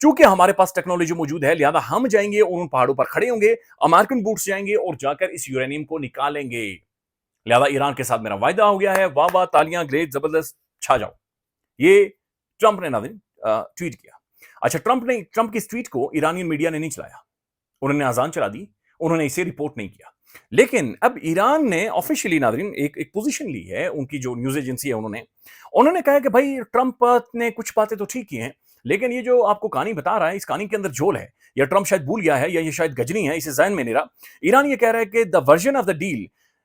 چونکہ ہمارے پاس ٹیکنالوجی موجود ہے لہذا ہم جائیں گے اور ان پہاڑوں پر کھڑے ہوں گے، امریکن بوٹس جائیں گے اور جا کر اس یورینیم کو نکالیں گے، لہذا ایران کے ساتھ میرا وعدہ ہو گیا ہے، واہ واہ تالیاں، گریٹ، زبردست، چھا جاؤ۔ یہ ٹرمپ نے ناظرین ٹویٹ کیا۔ اچھا، ٹرمپ کی اس ٹویٹ کو ایرانی میڈیا نے نہیں چلایا، انہوں نے اذان چلا دی، انہوں نے اسے رپورٹ نہیں کیا۔ لیکن اب ایران نے آفیشیلی ناظرین ایک پوزیشن لی ہے، ان کی جو نیوز ایجنسی ہے انہوں نے کہا کہ بھائی ٹرمپ نے کچھ باتیں تو ٹھیک کی ہیں، لیکن یہ جو آپ کو کہانی بتا رہا ہے اس کہانی کے اندر جھول ہے، یا ٹرمپ شاید بھول گیا ہے، یا یہ شاید گجنی ہے، اسے ذہن میں نہیں رہا۔ ایران یہ کہہ رہا ہے کہ the version of the deal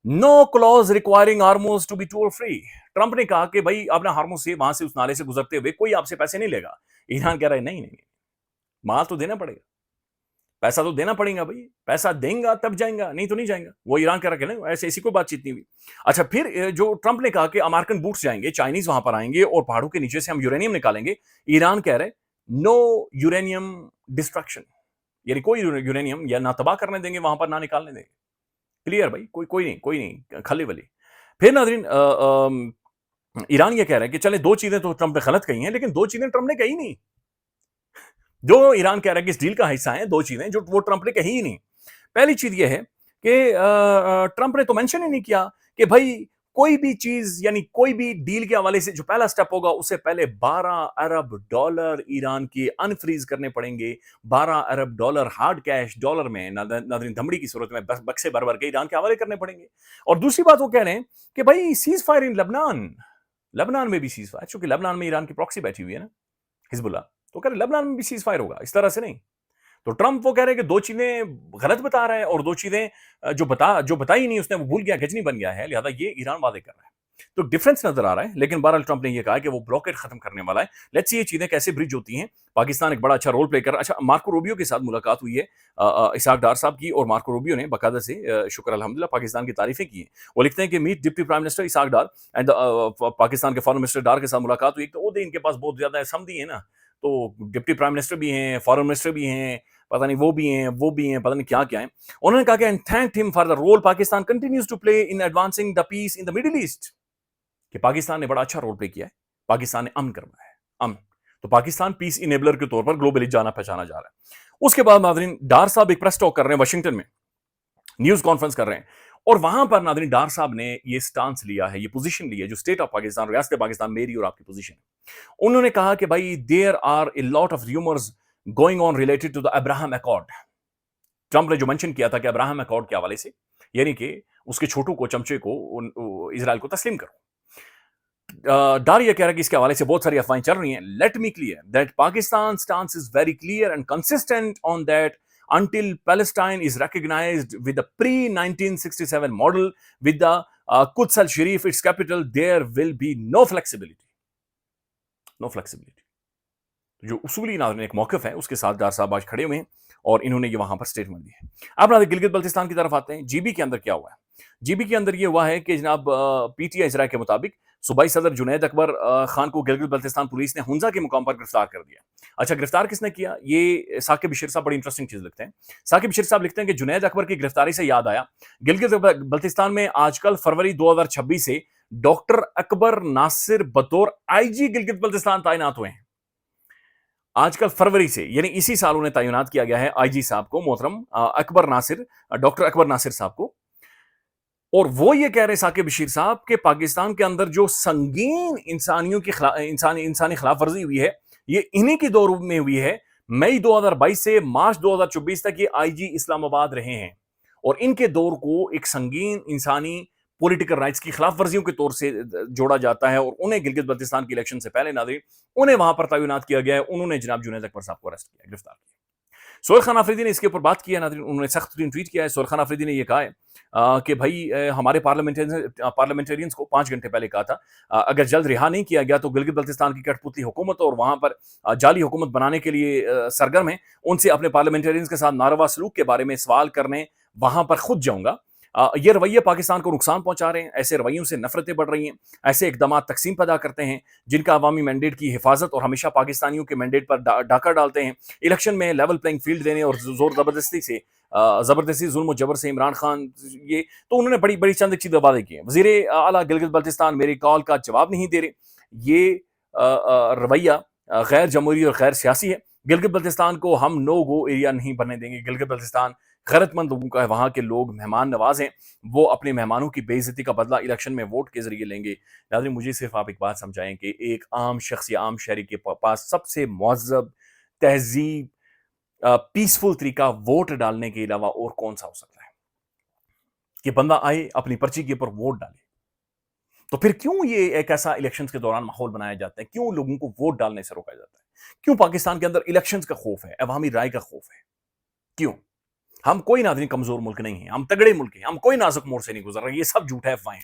no close requiring Hormuz to be toll free. Trump نے کہا کہ بھائی آپ نے ہارموز سے وہاں سے اس نالے سے گزرتے ہوئے کوئی آپ سے پیسے نہیں لے گا۔ ایران کہہ رہا ہے نہیں، مال تو دینا پڑے گا، پیسہ تو دینا پڑے گا، بھائی پیسہ دیں گا تب جائیں گا، نہیں تو نہیں جائیں گا۔ وہ ایران کہہ رہا کہ نہیں، ایسی کوئی بات چیت نہیں ہوئی۔ اچھا، پھر جو ٹرمپ نے کہا کہ امریکن بوٹس جائیں گے، چائنیز وہاں پر آئیں گے اور پہاڑوں کے نیچے سے ہم یورینیم نکالیں گے، ایران کہہ رہے نو یورینیم ڈسٹرکشن، یعنی کوئی یورینیم یا نہ تباہ کرنے دیں گے وہاں پر، نہ نکالنے دیں گے۔ کلیئر بھائی، کوئی نہیں کھلی ولی۔ پھر ناظرین ایران یہ کہہ رہا ہے کہ چلے دو چیزیں تو ٹرمپ نے غلط کہی ہیں، لیکن دو چیزیں ٹرمپ نے کہی نہیں۔ جو ایران کہہ رہا ہے کہ اس ڈیل کا حصہ ہیں، دو چیزیں جو وہ ٹرمپ نے کہی ہی نہیں۔ پہلی چیز یہ ہے کہ ٹرمپ نے تو مینشن ہی نہیں کیا کہ بھائی کوئی بھی چیز، یعنی کوئی بھی ڈیل کے حوالے سے جو پہلا سٹیپ ہوگا اس سے پہلے 12 ارب ڈالر ایران کی انفریز کرنے پڑیں گے، 12 ارب ڈالر ہارڈ کیش ڈالر میں ناظرین دھمڑی کی صورت میں بکسے بھر بھر کے ایران کے حوالے کرنے پڑیں گے۔ اور دوسری بات وہ کہہ رہے ہیں کہ بھائی سیز فائر ان لبنان میں بھی سیز فائر، چونکہ لبنان میں ایران کی پراکسی بیٹھی ہوئی ہے نا، حزب اللہ، تو کہہ رہے لبنان میں بھی سیز فائر ہوگا، اس طرح سے نہیں۔ تو ٹرمپ وہ کہہ رہے ہیں کہ دو چیزیں غلط بتا رہا ہے، اور دو چیزیں جو بتائی نہیں اس نے وہ بھول گیا، گجنی بن گیا ہے، لہذا یہ ایران واضح کر رہا ہے۔ تو ڈفرنس نظر آ رہا ہے، لیکن بہرحال ٹرمپ نے یہ کہا کہ وہ بلاکیڈ ختم کرنے والا ہے۔ لیٹس سی یہ چیزیں کیسے برج ہوتی ہیں۔ پاکستان ایک بڑا اچھا رول پلے کر رہا ہے۔ اچھا، مارکو روبیو کے ساتھ ملاقات ہوئی ہے اسحاق ڈار صاحب کی، اور مارکو روبیو نے باقاعدہ سے شکر الحمدللہ پاکستان کی تعریفیں کی ہیں۔ وہ لکھتے ہیں کہ met deputy prime minister Ishaq Dar and Pakistan کے فارن منسٹر ڈار کے ساتھ ملاقات ہوئی، تو ان کے پاس بہت زیادہ سمدھی ہیں نا، تو ڈپٹی پرائم منسٹر بھی ہیں، فارن منسٹر بھی ہیں، پتہ نہیں وہ بھی ہیں، پتہ نہیں کیا ہیں۔ انہوں نے کہا کہ and thanked him for the role Pakistan continues to play in advancing the peace in the Middle East، کہ پاکستان نے بڑا اچھا رول پلے کیا ہے، پاکستان نے امن کروایا ہے، امن۔ تو پاکستان پیس انیبلر کے طور پر گلوبلی جانا پہچانا جا رہا ہے۔ اس کے بعد ناظرین ڈار صاحب ایک پریس ٹاک کر رہے ہیں واشنگٹن میں، نیوز کانفرنس کر رہے ہیں، اور وہاں پر ناظرین ڈار صاحب نے یہ سٹانس لیا ہے، یہ پوزیشن لی ہے جو اسٹیٹ آف پاکستان، ریاست پاکستان میری اور آپ کی پوزیشن ہے۔ انہوں نے کہا کہ بھائی there are a lot of rumours going on related to the Abraham Accord. Trump نے جو منشن کیا تھا کہ ابراہم ایکارڈ کے حوالے سے، یعنی کہ اس کے چھوٹو کو، چمچے کو اسرائیل کو تسلیم کرو۔ ڈار یہ کہہ رہا ہے کہ اس کے حوالے سے بہت ساری افواہیں چل رہی ہیں۔ Let me clear that Pakistan stance is very clear and consistent on that until Palestine is recognized with the pre-1967 model with the Quds al-Sharif its capital, there will be no flexibility. No flexibility. جو اصولی ناظرین ایک موقف ہے اس کے ساتھ ڈار صاحب آج کھڑے ہوئے ہیں اور انہوں نے یہ وہاں پر سٹیٹمنٹ دی ہے۔ اب ناظرین گلگت بلتستان کی طرف آتے ہیں۔ جی بی کے اندر کیا ہوا ہے؟ جی بی کے اندر یہ ہوا ہے کہ جناب پی ٹی آئی ذرائع کے مطابق صوبائی صدر جنید اکبر خان کو گلگت بلتستان پولیس نے ہنزا کے مقام پر گرفتار کر دیا۔ اچھا، گرفتار کس نے کیا؟ یہ ثاقب بشیر صاحب بڑی انٹرسٹنگ چیز لکھتے ہیں۔ ثاقب بشیر صاحب لکھتے ہیں کہ جنید اکبر کی گرفتاری سے یاد آیا، گلگت بلتستان میں آج کل فروری 2026 سے ڈاکٹر اکبر ناصر بطور آئی جی گلگت بلتستان تعینات ہوئے ہیں۔ آج کل فروری سے، یعنی اسی سال انہیں تعینات کیا گیا ہے آئی جی صاحب کو، محترم اکبر ناصر، ڈاکٹر اکبر ناصر صاحب کو۔ اور وہ یہ کہہ رہے ثاقب بشیر صاحب کہ پاکستان کے اندر جو سنگین انسانی خلاف ورزی ہوئی ہے یہ انہی کی دور میں ہوئی ہے۔ مئی 2022 سے مارچ 2024 تک یہ آئی جی اسلام آباد رہے ہیں، اور ان کے دور کو ایک سنگین انسانی پولیٹیکل رائٹس کی خلاف ورزیوں کے طور سے جوڑا جاتا ہے، اور انہیں گلگت بلتستان کی الیکشن سے پہلے ناظرین انہیں وہاں پر تعینات کیا گیا ہے۔ انہوں نے جناب جنید اکبر صاحب کو اریسٹ کیا، گرفتار کیا۔ سہیل خان آفریدی نے اس کے اوپر بات کی ہے ناظرین، انہوں نے سخت ترین ٹویٹ کیا ہے۔ سہیل خان آفریدی نے یہ کہا ہے کہ بھائی ہمارے پارلیمنٹرینز کو 5 گھنٹے پہلے کہا تھا اگر جلد رہا نہیں کیا گیا تو گلگت بلتستان کی کٹ پتلی حکومت اور وہاں پر جعلی حکومت بنانے کے لیے سرگرم ہیں، ان سے اپنے پارلیمنٹرینز کے ساتھ ناروا سلوک کے بارے میں سوال کرنے وہاں پر خود جاؤں گا۔ یہ رویے پاکستان کو نقصان پہنچا رہے ہیں، ایسے رویوں سے نفرتیں بڑھ رہی ہیں، ایسے اقدامات تقسیم پیدا کرتے ہیں جن کا عوامی مینڈیٹ کی حفاظت اور ہمیشہ پاکستانیوں کے مینڈیٹ پر ڈاکہ ڈالتے ہیں۔ الیکشن میں لیول پلینگ فیلڈ دینے اور زور زبردستی ظلم و جبر سے عمران خان، یہ تو انہوں نے بڑی چند چیزیں وعدے کی ہیں۔ وزیر اعلیٰ گلگت بلتستان میری کال کا جواب نہیں دے رہے، یہ رویہ غیر جمہوری اور غیر سیاسی ہے۔ گلگت بلتستان کو ہم نو گو ایریا نہیں بننے دیں گے. گلگت بلتستان غیرت مند لوگوں کا ہے, وہاں کے لوگ مہمان نواز ہیں, وہ اپنے مہمانوں کی بے عزتی کا بدلہ الیکشن میں ووٹ کے ذریعے لیں گے. ناظرین مجھے صرف آپ ایک بات سمجھائیں کہ ایک عام شخص یا عام شہری کے پاس سب سے مہذب, تہذیب, پیسفل طریقہ ووٹ ڈالنے کے علاوہ اور کون سا ہو سکتا ہے کہ بندہ آئے اپنی پرچی کے اوپر ووٹ ڈالے. تو پھر کیوں یہ ایک ایسا الیکشنز کے دوران ماحول بنایا جاتا ہے, کیوں لوگوں کو ووٹ ڈالنے سے روکا جاتا ہے, کیوں پاکستان کے اندر الیکشنز کا خوف ہے, عوامی رائے کا خوف ہے, کیوں؟ ہم کوئی ناظرین کمزور ملک نہیں ہیں, ہم تگڑے ملک ہیں, ہم کوئی نازک موڑ سے نہیں گزر رہے, یہ سب جھوٹ ہے, افواہیں.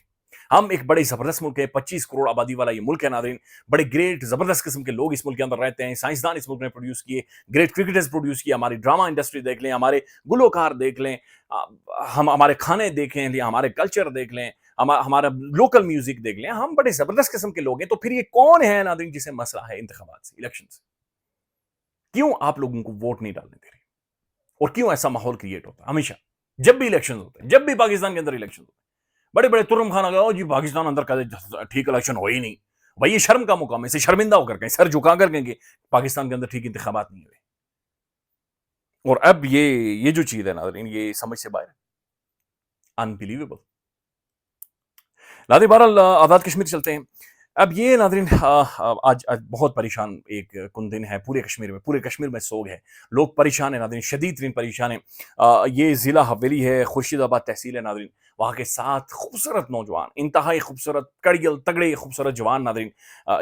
ہم ایک بڑے زبردست ملک ہے, 25 کروڑ آبادی والا یہ ملک ہے ناظرین. بڑے گریٹ زبردست قسم کے لوگ اس ملک کے اندر رہتے ہیں, سائنسدان اس ملک نے پروڈیوس کیے, گریٹ کرکٹرز پروڈیوس کیے, ہماری ڈرامہ انڈسٹری دیکھ لیں, ہمارے گلوکار دیکھ لیں, ہم ہمارے کھانے دیکھیں یا ہمارے کلچر دیکھ لیں, ہمارا لوکل میوزک دیکھ لیں, ہم بڑے زبردست قسم کے لوگ ہیں. تو پھر یہ کون ہے ناظرین جسے مسئلہ ہے انتخابات سے, الیکشن سے؟ کیوں آپ لوگوں کو ووٹ نہیں ڈالنے دے رہے, اور کیوں ایسا ماحول کریٹ ہوتا ہے ہمیشہ جب بھی الیکشن ہوتے ہیں, جب بھی پاکستان کے اندر الیکشن ہوتے ہیں؟ بڑے بڑے ترم خان آ جی پاکستان اندر کا ٹھیک الیکشن ہو ہی نہیں. بھائی یہ شرم کا مقام ہے, اسے شرمندہ ہو کر کہیں, سر جھکا کر کہیں کہ پاکستان کے اندر ٹھیک انتخابات نہیں ہوئے. اور اب یہ جو چیز ہے ناظرین, یہ سمجھ سے باہر ہے, انبلیویبل. ناظرین بہرحال آزاد کشمیر چلتے ہیں. اب یہ ناظرین آج بہت پریشان ایک کن دن ہے پورے کشمیر میں سوگ ہے, لوگ پریشان ہیں ناظرین, شدید ترین پریشان ہیں. یہ ضلع حویلی ہے, خورشید آباد تحصیل ہے ناظرین. وہاں کے 7 خوبصورت نوجوان, انتہائی خوبصورت, کڑگل تگڑے خوبصورت جوان ناظرین,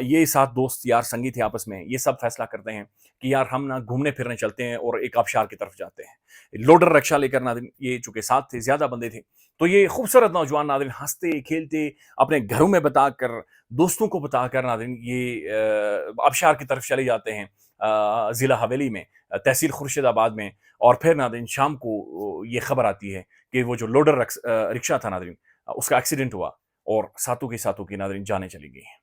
یہ 7 دوست یار سنگی تھے آپس میں. یہ سب فیصلہ کرتے ہیں کہ یار ہم نا گھومنے پھرنے چلتے ہیں اور ایک آبشار کی طرف جاتے ہیں. لوڈر رکشا لے کر ناظرین, یہ چونکہ 7 تھے, زیادہ بندے تھے, تو یہ خوبصورت نوجوان ناظرین ہنستے کھیلتے اپنے گھروں میں بتا کر, دوستوں کو بتا کر ناظرین یہ آبشار کی طرف چلے جاتے ہیں ضلع حویلی میں, تحصیل خورشید آباد میں. اور پھر ناظرین شام کو یہ خبر آتی ہے کہ وہ جو لوڈر رکشا تھا ناظرین, اس کا ایکسیڈنٹ ہوا اور ساتوں کی ناظرین جانیں چلی گئی ہیں.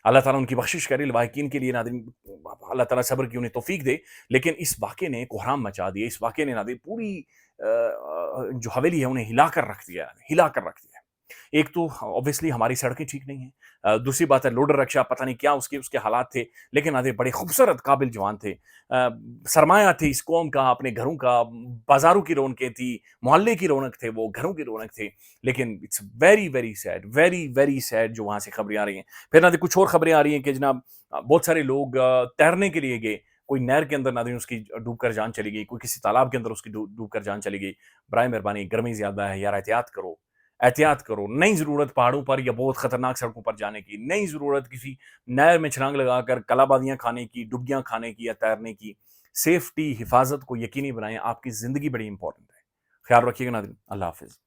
اللہ تعالیٰ ان کی بخشش کرے, لواحقین کے لیے ناظرین اللہ تعالیٰ صبر کی انہیں توفیق دے. لیکن اس واقعے نے کوہرام مچا دیا, اس واقعے نے ناظرین پوری جو حویلی ہے انہیں ہلا کر رکھ دیا. ایک تو اوبیسلی ہماری سڑکیں ٹھیک نہیں ہیں, دوسری بات ہے لوڈر رکشا پتہ نہیں کیا اس کے حالات تھے, لیکن ناظرین بڑے خوبصورت قابل جوان تھے, سرمایہ تھے اس قوم کا, اپنے گھروں کا, بازاروں کی رونقیں تھی, محلے کی رونق تھے, وہ گھروں کی رونق تھے. لیکن it's very very sad, very very sad جو وہاں سے خبریں آ رہی ہیں. پھر ناظرین کچھ اور خبریں آ رہی ہیں کہ جناب بہت سارے لوگ تیرنے کے لیے گئے, کوئی نہر کے اندر ناظرین اس کی ڈوب کر جان چلی گئی, کوئی کسی تالاب کے اندر اس کی ڈوب کر جان چلی گئی. برائے مہربانی گرمی زیادہ ہے یار, احتیاط کرو. نہیں ضرورت پہاڑوں پر یا بہت خطرناک سڑکوں پر جانے کی, نہیں ضرورت کسی نہر میں چھلانگ لگا کر کلابادیاں کھانے کی, ڈبکیاں کھانے کی یا تیرنے کی. سیفٹی, حفاظت کو یقینی بنائیں, آپ کی زندگی بڑی امپورٹنٹ ہے. خیال رکھیے گا ناظرین, اللہ حافظ.